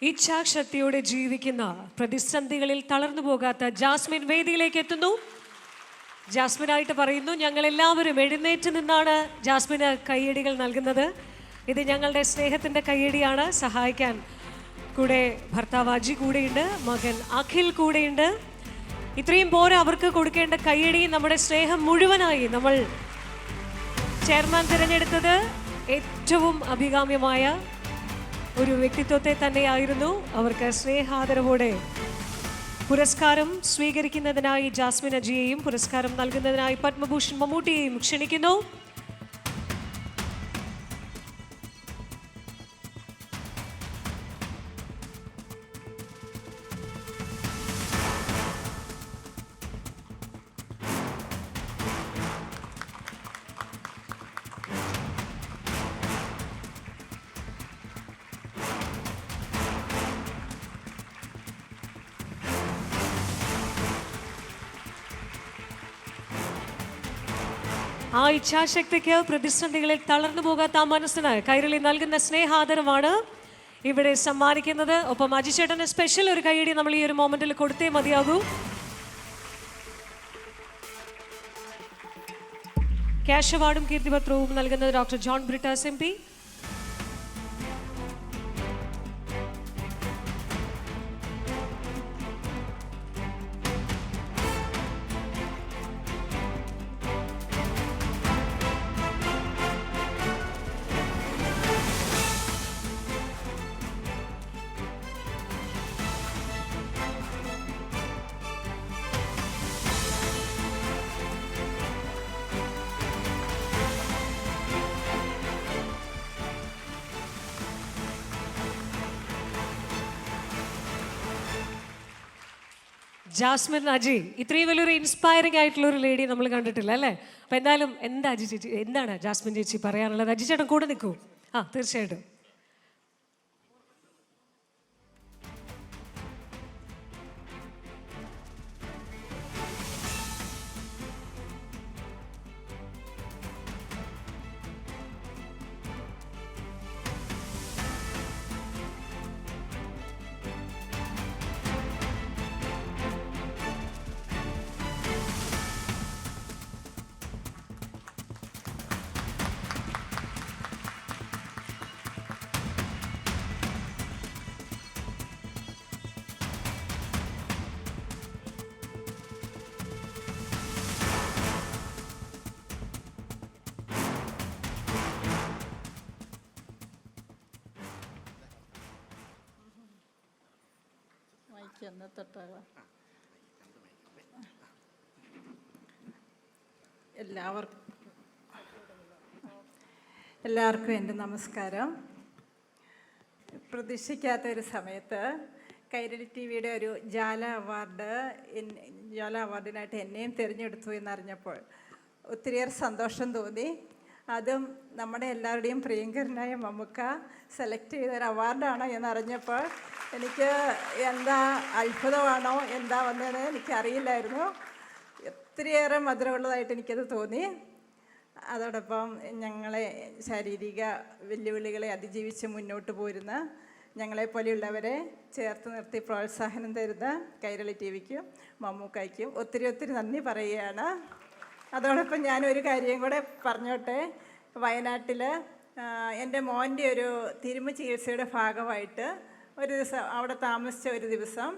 ഇച്ഛാശക്തിയോടെ ജീവിക്കുന്ന, പ്രതിസന്ധികളിൽ തളർന്നു പോകാത്ത ജാസ്മിൻ വേദിയിലേക്ക് എത്തുന്നു. ജാസ്മിനായിട്ട് പറയുന്നു, ഞങ്ങളെല്ലാവരും എഴുന്നേറ്റ് നിന്നാണ് ജാസ്മിന് കയ്യടികൾ നൽകുന്നത്. ഇത് ഞങ്ങളുടെ സ്നേഹത്തിൻ്റെ കയ്യടിയാണ്. സഹായിക്കാൻ കൂടെ ഭർത്താവ് അജി കൂടെയുണ്ട്, മകൻ അഖിൽ കൂടെയുണ്ട്. ഇത്രയും പോരെ അവർക്ക് കൊടുക്കേണ്ട കയ്യടി. നമ്മുടെ സ്നേഹം മുഴുവനായി നമ്മൾ ചെയർമാൻ തിരഞ്ഞെടുത്തത് ഏറ്റവും അഭികാമ്യമായ ഒരു വ്യക്തിത്വത്തെ തന്നെയായിരുന്നു. അവർക്ക് സ്നേഹാദരവോടെ പുരസ്കാരം സ്വീകരിക്കുന്നതിനായി ജാസ്മിൻ അജിയെയും പുരസ്കാരം നൽകുന്നതിനായി പത്മഭൂഷൺ മമ്മൂട്ടിയെയും ക്ഷണിക്കുന്നു. ആ ഇച്ഛാശക്തിക്ക്, പ്രതിസന്ധികളിൽ തളർന്നു പോകാത്ത ആ മനസ്സിന് കൈരളി നൽകുന്ന സ്നേഹാദരമാണ് ഇവിടെ സമ്മാനിക്കുന്നത്. ഒപ്പം അജി ചേട്ടന് സ്പെഷ്യൽ ഒരു കൈയടി നമ്മൾ ഈ ഒരു മൊമെന്റിൽ കൊടുത്തേ മതിയാകൂ. ക്യാഷ് അവാർഡും കീർത്തിപത്രവും നൽകുന്നത് doctor John Brittas MP. Jasmin Aji, ഇത്രയും വലിയൊരു ഇൻസ്പയറിംഗ് ആയിട്ടുള്ള ഒരു ലേഡി നമ്മൾ കണ്ടിട്ടില്ല അല്ലേ? അപ്പം എന്തായാലും അജി ചേച്ചി, എന്താണ് ജാസ്മിൻ ചേച്ചി പറയാനുള്ളത്? അജി ചേട്ടൻ കൂടെ നിൽക്കൂ. തീർച്ചയായിട്ടും. എല്ലാവർക്കും എൻ്റെ നമസ്കാരം. പ്രതീക്ഷിക്കാത്ത ഒരു സമയത്ത് കൈരളി TV-യുടെ ഒരു ജ്വാല അവാർഡിനായിട്ട് എന്നെയും തിരഞ്ഞെടുത്തു എന്നറിഞ്ഞപ്പോൾ ഒത്തിരിയേറെ സന്തോഷം തോന്നി. അതും നമ്മുടെ എല്ലാവരുടെയും പ്രിയങ്കരനായ മമ്മൂക്ക സെലക്ട് ചെയ്തൊരു അവാർഡാണ് എന്നറിഞ്ഞപ്പോൾ എനിക്ക് എന്താ അത്ഭുതമാണോ എന്താ വന്നതെന്ന് എനിക്കറിയില്ലായിരുന്നു. ഒത്തിരിയേറെ മധുരമുള്ളതായിട്ട് എനിക്കത് തോന്നി. അതോടൊപ്പം ഞങ്ങളെ ശാരീരിക വെല്ലുവിളികളെ അതിജീവിച്ച് മുന്നോട്ട് പോരുന്ന ഞങ്ങളെപ്പോലെയുള്ളവരെ ചേർത്ത് നിർത്തി പ്രോത്സാഹനം തരുന്ന കൈരളി TV-ക്കും മമ്മൂക്കയ്ക്കും ഒത്തിരി നന്ദി പറയുകയാണ്. അതോടൊപ്പം ഞാനൊരു കാര്യം കൂടെ പറഞ്ഞോട്ടെ. വയനാട്ടിൽ എൻ്റെ മോൻ്റെ ഒരു തിരുമ ചികിത്സയുടെ ഭാഗമായിട്ട് ഒരു ദിവസം അവിടെ താമസിച്ച ഒരു ദിവസം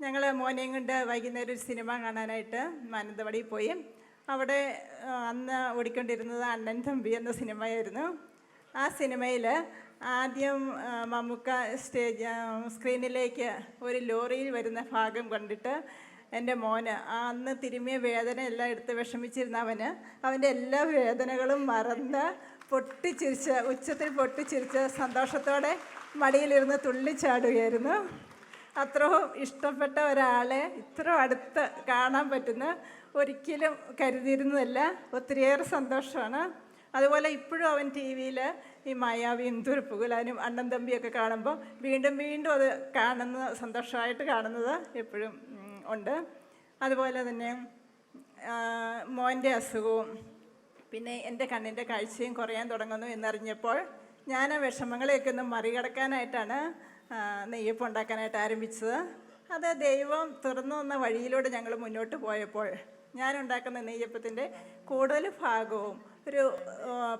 ഞങ്ങൾ മോനെയും കൊണ്ട് വൈകുന്നേരം ഒരു സിനിമ കാണാനായിട്ട് മാനന്തവാടി പോയി. അവിടെ അന്ന് ഓടിക്കൊണ്ടിരുന്നത് അണ്ണൻ തമ്പി എന്ന സിനിമയായിരുന്നു. ആ സിനിമയിൽ ആദ്യം മമ്മൂക്ക സ്ക്രീനിലേക്ക് ഒരു ലോറിയിൽ വരുന്ന ഭാഗം കണ്ടിട്ട് എൻ്റെ മോന് അന്ന് തിരുമിയ വേദന എല്ലാം എടുത്ത് വിഷമിച്ചിരുന്ന അവൻ്റെ എല്ലാ വേദനകളും മറന്ന് ഉച്ചത്തിൽ പൊട്ടിച്ചിരിച്ച് സന്തോഷത്തോടെ മടിയിലിരുന്ന് തുള്ളിച്ചാടുകയായിരുന്നു. അത്രയും ഇഷ്ടപ്പെട്ട ഒരാളെ ഇത്ര അടുത്ത് കാണാൻ പറ്റുന്ന ഒരിക്കലും കരുതിയിരുന്നതല്ല. ഒത്തിരിയേറെ സന്തോഷമാണ്. അതുപോലെ ഇപ്പോഴും അവൻ TV-യിൽ ഈ മായാവിയും തുരുപ്പുകുലാനും അണ്ണൻ തമ്പിയൊക്കെ കാണുമ്പോൾ വീണ്ടും അത് സന്തോഷമായിട്ട് കാണുന്നത് എപ്പോഴും ഉണ്ട്. അതുപോലെ തന്നെ മോൻ്റെ അസുഖവും പിന്നെ എൻ്റെ കണ്ണിൻ്റെ കാഴ്ചയും കുറയാൻ തുടങ്ങുന്നു എന്നറിഞ്ഞപ്പോൾ ഞാൻ ആ വിഷമങ്ങളെയൊക്കെ ഒന്ന് മറികടക്കാനായിട്ടാണ് നെയ്യപ്പം ഉണ്ടാക്കാനായിട്ട് ആരംഭിച്ചത്. അത് ദൈവം തുറന്നു തന്ന വഴിയിലൂടെ ഞങ്ങൾ മുന്നോട്ട് പോയപ്പോൾ ഞാൻ ഉണ്ടാക്കുന്ന നെയ്യപ്പത്തിൻ്റെ കൂടുതൽ ഭാഗവും ഒരു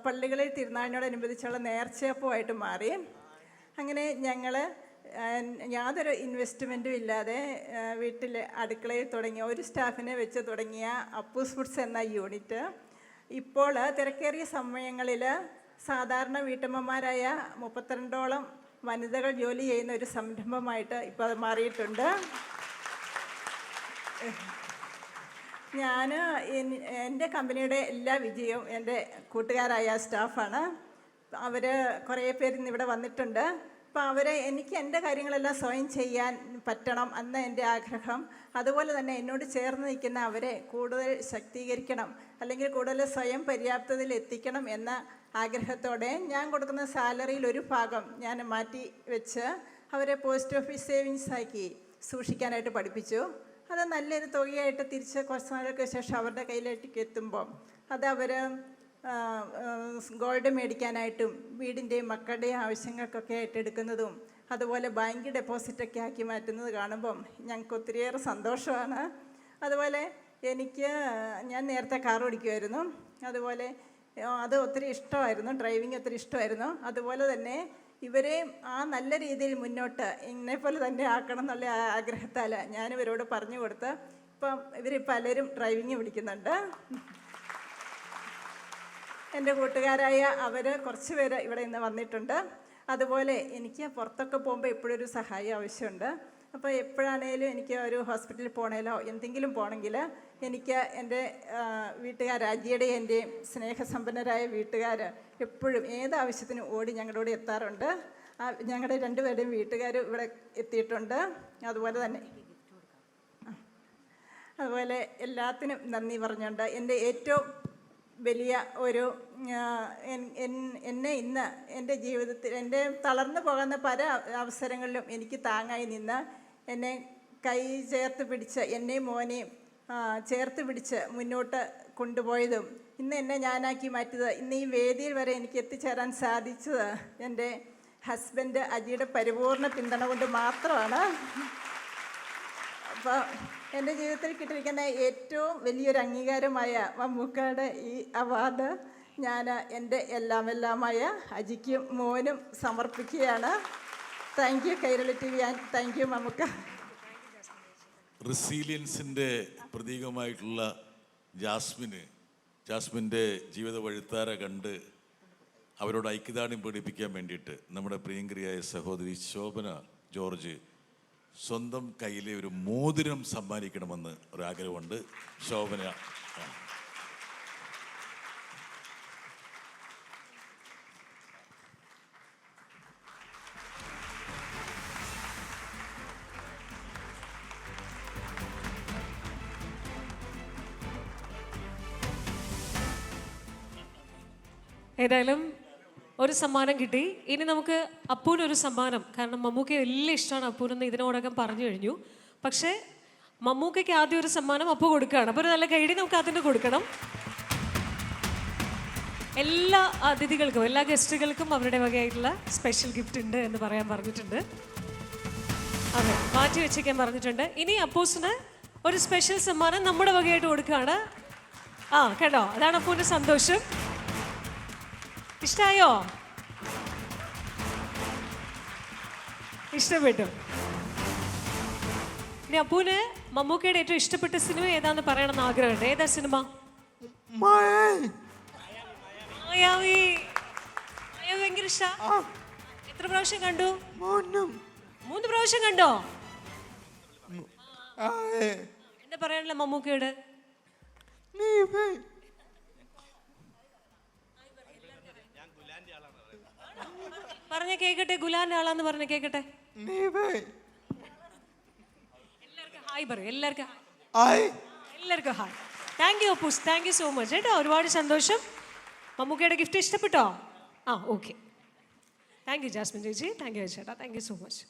പള്ളികളിൽ തിരുനാളിനോടനുബന്ധിച്ചുള്ള നേർച്ചയപ്പമായിട്ട് മാറി. അങ്ങനെ ഞങ്ങൾ യാതൊരു ഇൻവെസ്റ്റ്മെൻറ്റും ഇല്ലാതെ വീട്ടിൽ അടുക്കളയിൽ തുടങ്ങിയ ഒരു സ്റ്റാഫിനെ വെച്ച് തുടങ്ങിയ അപ്പൂസ് ഫുഡ്സ് എന്ന യൂണിറ്റ് ഇപ്പോൾ തിരക്കേറിയ സമയങ്ങളിൽ സാധാരണ വീട്ടമ്മമാരായ 32ഓളം വനിതകൾ ജോലി ചെയ്യുന്ന ഒരു സംരംഭമായിട്ട് ഇപ്പോൾ അത് മാറിയിട്ടുണ്ട്. എൻ്റെ കമ്പനിയുടെ എല്ലാ വിജയവും എൻ്റെ കൂട്ടുകാരായ സ്റ്റാഫാണ്. അവർ കുറേ പേര് ഇന്ന് ഇവിടെ വന്നിട്ടുണ്ട്. അപ്പോൾ എനിക്ക് എൻ്റെ കാര്യങ്ങളെല്ലാം സ്വയം ചെയ്യാൻ പറ്റണം എന്ന എൻ്റെ ആഗ്രഹം. അതുപോലെ തന്നെ എന്നോട് ചേർന്ന് നിൽക്കുന്ന അവരെ കൂടുതൽ ശക്തീകരിക്കണം, അല്ലെങ്കിൽ കൂടുതൽ സ്വയം പര്യാപ്തതയിൽ എത്തിക്കണം എന്ന ആഗ്രഹത്തോടെ ഞാൻ കൊടുക്കുന്ന സാലറിയിൽ ഒരു ഭാഗം ഞാൻ മാറ്റി വെച്ച് അവരെ പോസ്റ്റ് ഓഫീസ് സേവിങ്സ് ആക്കി സൂക്ഷിക്കാനായിട്ട് പഠിപ്പിച്ചു. അത് നല്ലൊരു തുകയായിട്ട് തിരിച്ച് കുറച്ച് നാൾക്ക് ശേഷം അവരുടെ കയ്യിലേക്ക് എത്തുമ്പോൾ അത് അവർ ഗോൾഡ് മേടിക്കാനായിട്ടും വീടിൻ്റെയും മക്കളുടെയും ആവശ്യങ്ങൾക്കൊക്കെ ആയിട്ട് എടുക്കുന്നതും അതുപോലെ ബാങ്ക് ഡെപ്പോസിറ്റൊക്കെ ആക്കി മാറ്റുന്നത് കാണുമ്പം ഞങ്ങൾക്ക് ഒത്തിരിയേറെ സന്തോഷമാണ്. അതുപോലെ ഞാൻ നേരത്തെ കാർ ഓടിക്കുമായിരുന്നു. അതുപോലെ അത് ഒത്തിരി ഇഷ്ടമായിരുന്നു, ഡ്രൈവിംഗ് ഒത്തിരി ഇഷ്ടമായിരുന്നു. അതുപോലെ തന്നെ ഇവരെയും ആ നല്ല രീതിയിൽ മുന്നോട്ട് ഇങ്ങനെപ്പോലെ തന്നെ ആക്കണം എന്നുള്ള ആഗ്രഹത്താൽ ഞാനിവരോട് പറഞ്ഞു കൊടുത്ത് ഇപ്പം ഇവർ പലരും ഡ്രൈവിംഗ് പഠിക്കുന്നുണ്ട്. എൻ്റെ കൂട്ടുകാരായ അവർ കുറച്ച് പേര് ഇവിടെ ഇന്ന് വന്നിട്ടുണ്ട്. അതുപോലെ എനിക്ക് പുറത്തൊക്കെ പോകുമ്പോൾ എപ്പോഴൊരു സഹായം ആവശ്യമുണ്ട്. അപ്പോൾ എപ്പോഴാണേലും എനിക്ക് ഒരു ഹോസ്പിറ്റലിൽ പോകണേലോ എന്തെങ്കിലും പോകണമെങ്കിൽ എനിക്ക് എൻ്റെ അജിയുടെ എൻ്റെയും സ്നേഹസമ്പന്നരായ വീട്ടുകാർ എപ്പോഴും ഏതാവശ്യത്തിനും ഓടി ഞങ്ങളോട് എത്താറുണ്ട്. ഞങ്ങളുടെ രണ്ടുപേരുടെയും വീട്ടുകാർ ഇവിടെ എത്തിയിട്ടുണ്ട്. അതുപോലെ എല്ലാത്തിനും നന്ദി പറഞ്ഞുകൊണ്ട് എൻ്റെ ഏറ്റവും വലിയ ഒരു എന്നെ ഇന്ന് എൻ്റെ ജീവിതത്തിൽ എൻ്റെ തളർന്നു പോകുന്ന പല അവസരങ്ങളിലും എനിക്ക് താങ്ങായി നിന്ന് എന്നെ കൈ ചേർത്ത് പിടിച്ച് എന്നെയും മോനെയും ചേർത്ത് പിടിച്ച് മുന്നോട്ട് കൊണ്ടുപോയതും ഇന്ന് എന്നെ ഞാനാക്കി മാറ്റിയത് ഇന്ന് ഈ വേദിയിൽ വരെ എനിക്ക് എത്തിച്ചേരാൻ സാധിച്ചത് എൻ്റെ ഹസ്ബൻഡ് അജിയുടെ പരിപൂർണ പിന്തുണ കൊണ്ട് മാത്രമാണ്. അപ്പോൾ എൻ്റെ ജീവിതത്തിൽ കിട്ടിയിരിക്കുന്ന ഏറ്റവും വലിയൊരു അംഗീകാരമായ മമ്മൂക്കയുടെ ഈ അവാർഡ് ഞാൻ എൻ്റെ എല്ലാമായ അജിക്കും മോനും സമർപ്പിക്കുകയാണ്. Thank you Kairali TV and thank you Mammukka. റെസീലിയൻസിൻ്റെ പ്രതീകമായിട്ടുള്ള ജാസ്മിൻ്റെ ജീവിത വഴിത്താര കണ്ട് അവരോട് ഐക്യദാർഢ്യം പ്രകടിപ്പിക്കാൻ വേണ്ടിയിട്ട് നമ്മുടെ പ്രിയങ്കരിയായ സഹോദരി ശോഭന ജോർജ് സ്വന്തം കയ്യിലെ ഒരു മോതിരം സമ്മാനിക്കണമെന്ന് ഒരാഗ്രഹമുണ്ട്. ശോഭന ഏതായാലും ഒരു സമ്മാനം കിട്ടി. ഇനി നമുക്ക് അപ്പൂനൊരു സമ്മാനം, കാരണം മമ്മൂക്ക് വലിയ ഇഷ്ടമാണ് അപ്പൂനെന്ന് ഇതിനോടകം പറഞ്ഞു കഴിഞ്ഞു. പക്ഷേ മമ്മൂക്കയ്ക്ക് ആദ്യം ഒരു സമ്മാനം അപ്പു കൊടുക്കുകയാണ്. അപ്പോൾ ഒരു നല്ല കൈഡി നമുക്ക് അതിന് കൊടുക്കണം. എല്ലാ അതിഥികൾക്കും എല്ലാ ഗസ്റ്റുകൾക്കും അവരുടെ വകയായിട്ടുള്ള സ്പെഷ്യൽ ഗിഫ്റ്റ് ഉണ്ട് എന്ന് പറഞ്ഞിട്ടുണ്ട്. അതെ, മാറ്റി വെച്ചേക്കാൻ പറഞ്ഞിട്ടുണ്ട്. ഇനി അപ്പൂസിന് ഒരു സ്പെഷ്യൽ സമ്മാനം നമ്മുടെ വകയായിട്ട് കൊടുക്കുകയാണ്. കേട്ടോ, അതാണ് അപ്പൂൻ്റെ സന്തോഷം. ഇഷ്ടായോ? ഇഷ്ടപ്പെട്ടു. ഇനി അപ്പൂന് മമ്മൂക്കയുടെ ഏറ്റവും ഇഷ്ടപ്പെട്ട സിനിമ ഏതാന്ന് പറയണമെന്ന് ആഗ്രഹമുണ്ട്. ഏതാ സിനിമ? മായാവി. ഭയങ്കര ഇഷ്ട. എത്ര പ്രാവശ്യം കണ്ടു? 3 പ്രാവശ്യം കണ്ടോ? എന്താ പറയാനുള്ള മമ്മൂക്കയോട്? പറഞ്ഞ കേക്കട്ടെ, ഗുലാന്റെ ആളാന്ന് പറഞ്ഞ കേക്കട്ടെ. എല്ലാവർക്കും ഹായ് പറയും. എല്ലാവർക്കും hi. Thank you Appoos, thank you so much കേട്ടോ. ഒരുപാട് സന്തോഷം. മമ്മൂക്കയുടെ ഗിഫ്റ്റ് ഇഷ്ടപ്പെട്ടോ? ഓക്കെ. താങ്ക് യു ജാസ്മിൻ ചേച്ചി, താങ്ക് യു ചേട്ടാ, താങ്ക് യു സോ മച്ച്.